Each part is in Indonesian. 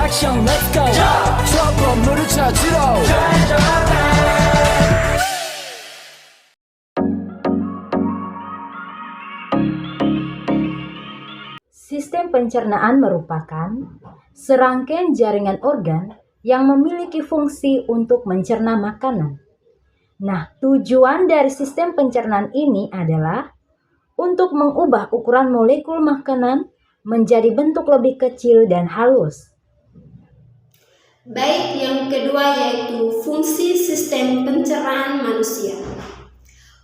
action, let's go. 추억 건물을 찾으러 Sistem pencernaan merupakan serangkaian jaringan organ yang memiliki fungsi untuk mencerna makanan. Nah, tujuan dari sistem pencernaan ini adalah untuk mengubah ukuran molekul makanan menjadi bentuk lebih kecil dan halus. Baik, yang kedua yaitu fungsi sistem pencernaan manusia.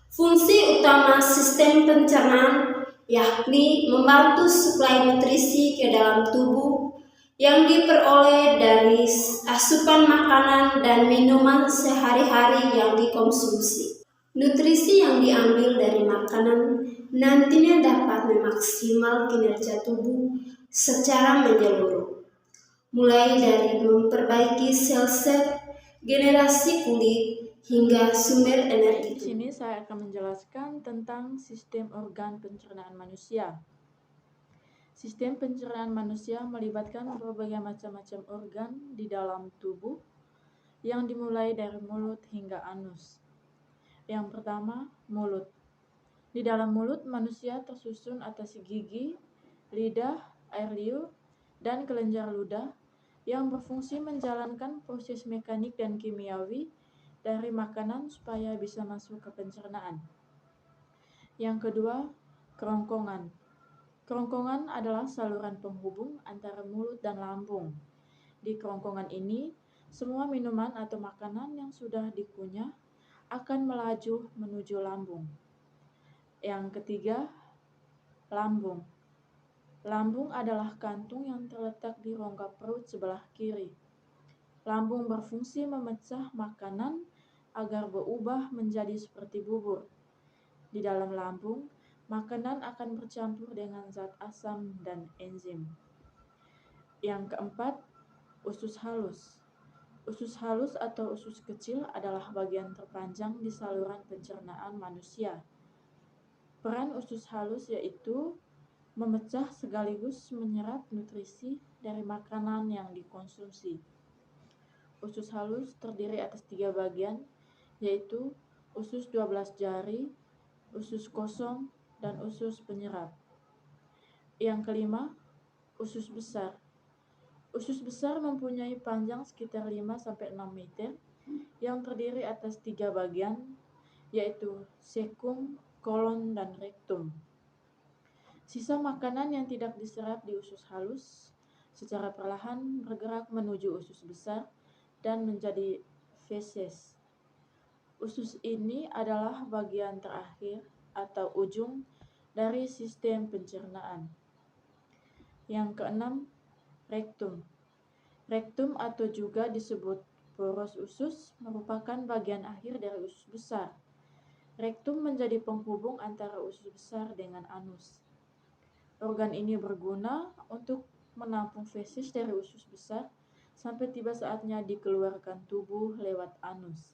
Fungsi utama sistem pencernaan yakni membantu suplai nutrisi ke dalam tubuh yang diperoleh dari asupan makanan dan minuman sehari-hari yang dikonsumsi. Nutrisi yang diambil dari makanan nantinya dapat memaksimal kinerja tubuh secara menyeluruh, mulai dari memperbaiki sel-sel, generasi kulit, hingga sumber energi. Di sini saya akan menjelaskan tentang sistem organ pencernaan manusia. Sistem pencernaan manusia melibatkan berbagai macam-macam organ di dalam tubuh yang dimulai dari mulut hingga anus. Yang pertama, mulut. Di dalam mulut manusia tersusun atas gigi, lidah, air liur, dan kelenjar ludah yang berfungsi menjalankan proses mekanik dan kimiawi dari makanan supaya bisa masuk ke pencernaan. Yang kedua, kerongkongan. Kerongkongan adalah saluran penghubung antara mulut dan lambung. Di kerongkongan ini, semua minuman atau makanan yang sudah dikunyah akan melaju menuju lambung. Yang ketiga, lambung. Lambung adalah kantung yang terletak di rongga perut sebelah kiri. Lambung berfungsi memecah makanan agar berubah menjadi seperti bubur. Di dalam lambung, makanan akan bercampur dengan zat asam dan enzim. Yang keempat, usus halus. Usus halus atau usus kecil adalah bagian terpanjang di saluran pencernaan manusia. Peran usus halus yaitu memecah sekaligus menyerap nutrisi dari makanan yang dikonsumsi. Usus halus terdiri atas 3 bagian, yaitu usus 12 jari, usus kosong, dan usus penyerap. Yang kelima, usus besar. Usus besar mempunyai panjang sekitar 5-6 meter yang terdiri atas 3 bagian, yaitu cecum, kolon, dan rektum. Sisa makanan yang tidak diserap di usus halus secara perlahan bergerak menuju usus besar dan menjadi feses. Usus ini adalah bagian terakhir atau ujung dari sistem pencernaan. Yang keenam, rektum. Rektum atau juga disebut poros usus merupakan bagian akhir dari usus besar. Rektum menjadi penghubung antara usus besar dengan anus. Organ ini berguna untuk menampung feses dari usus besar sampai tiba saatnya dikeluarkan tubuh lewat anus.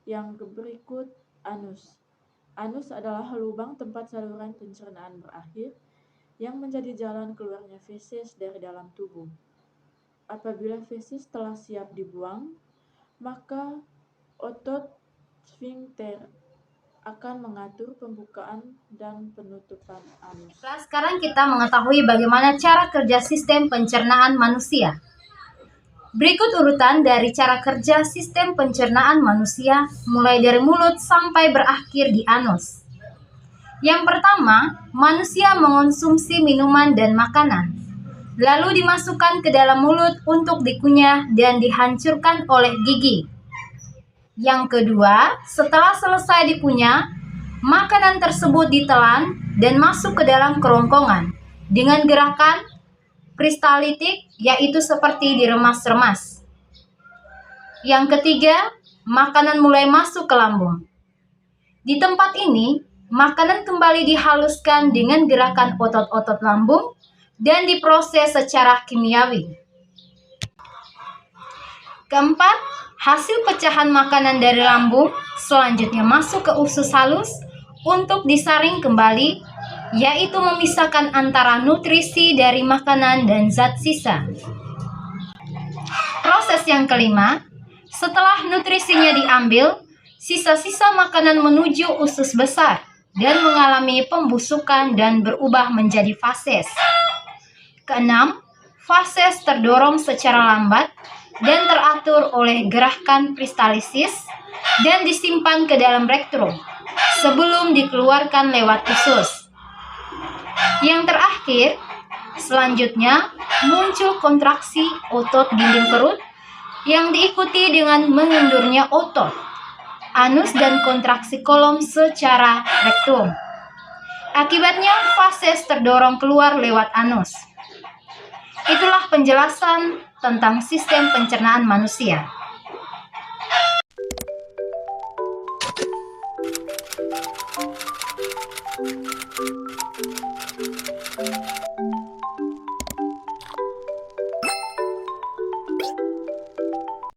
Yang berikut, anus. Anus adalah lubang tempat saluran pencernaan berakhir yang menjadi jalan keluarnya feses dari dalam tubuh. Apabila feses telah siap dibuang, maka otot sphincter akan mengatur pembukaan dan penutupan anus. Sekarang kita mengetahui bagaimana cara kerja sistem pencernaan manusia. Berikut urutan dari cara kerja sistem pencernaan manusia mulai dari mulut sampai berakhir di anus. Yang pertama, manusia mengonsumsi minuman dan makanan, lalu dimasukkan ke dalam mulut untuk dikunyah dan dihancurkan oleh gigi. Yang kedua, setelah selesai dikunyah, makanan tersebut ditelan dan masuk ke dalam kerongkongan dengan gerakan kristalitik, yaitu seperti diremas-remas. Yang ketiga, makanan mulai masuk ke lambung. Di tempat ini, makanan kembali dihaluskan dengan gerakan otot-otot lambung dan diproses secara kimiawi. Keempat, hasil pecahan makanan dari lambung selanjutnya masuk ke usus halus untuk disaring kembali, yaitu memisahkan antara nutrisi dari makanan dan zat sisa. Proses yang kelima, setelah nutrisinya diambil, sisa-sisa makanan menuju usus besar dan mengalami pembusukan dan berubah menjadi fases. Keenam, fases terdorong secara lambat dan teratur oleh gerakan peristalisis dan disimpan ke dalam rektum sebelum dikeluarkan lewat usus. Yang terakhir, selanjutnya muncul kontraksi otot dinding perut yang diikuti dengan mengendurnya otot anus dan kontraksi kolom secara rektum. Akibatnya fases terdorong keluar lewat anus. Itulah penjelasan tentang sistem pencernaan manusia.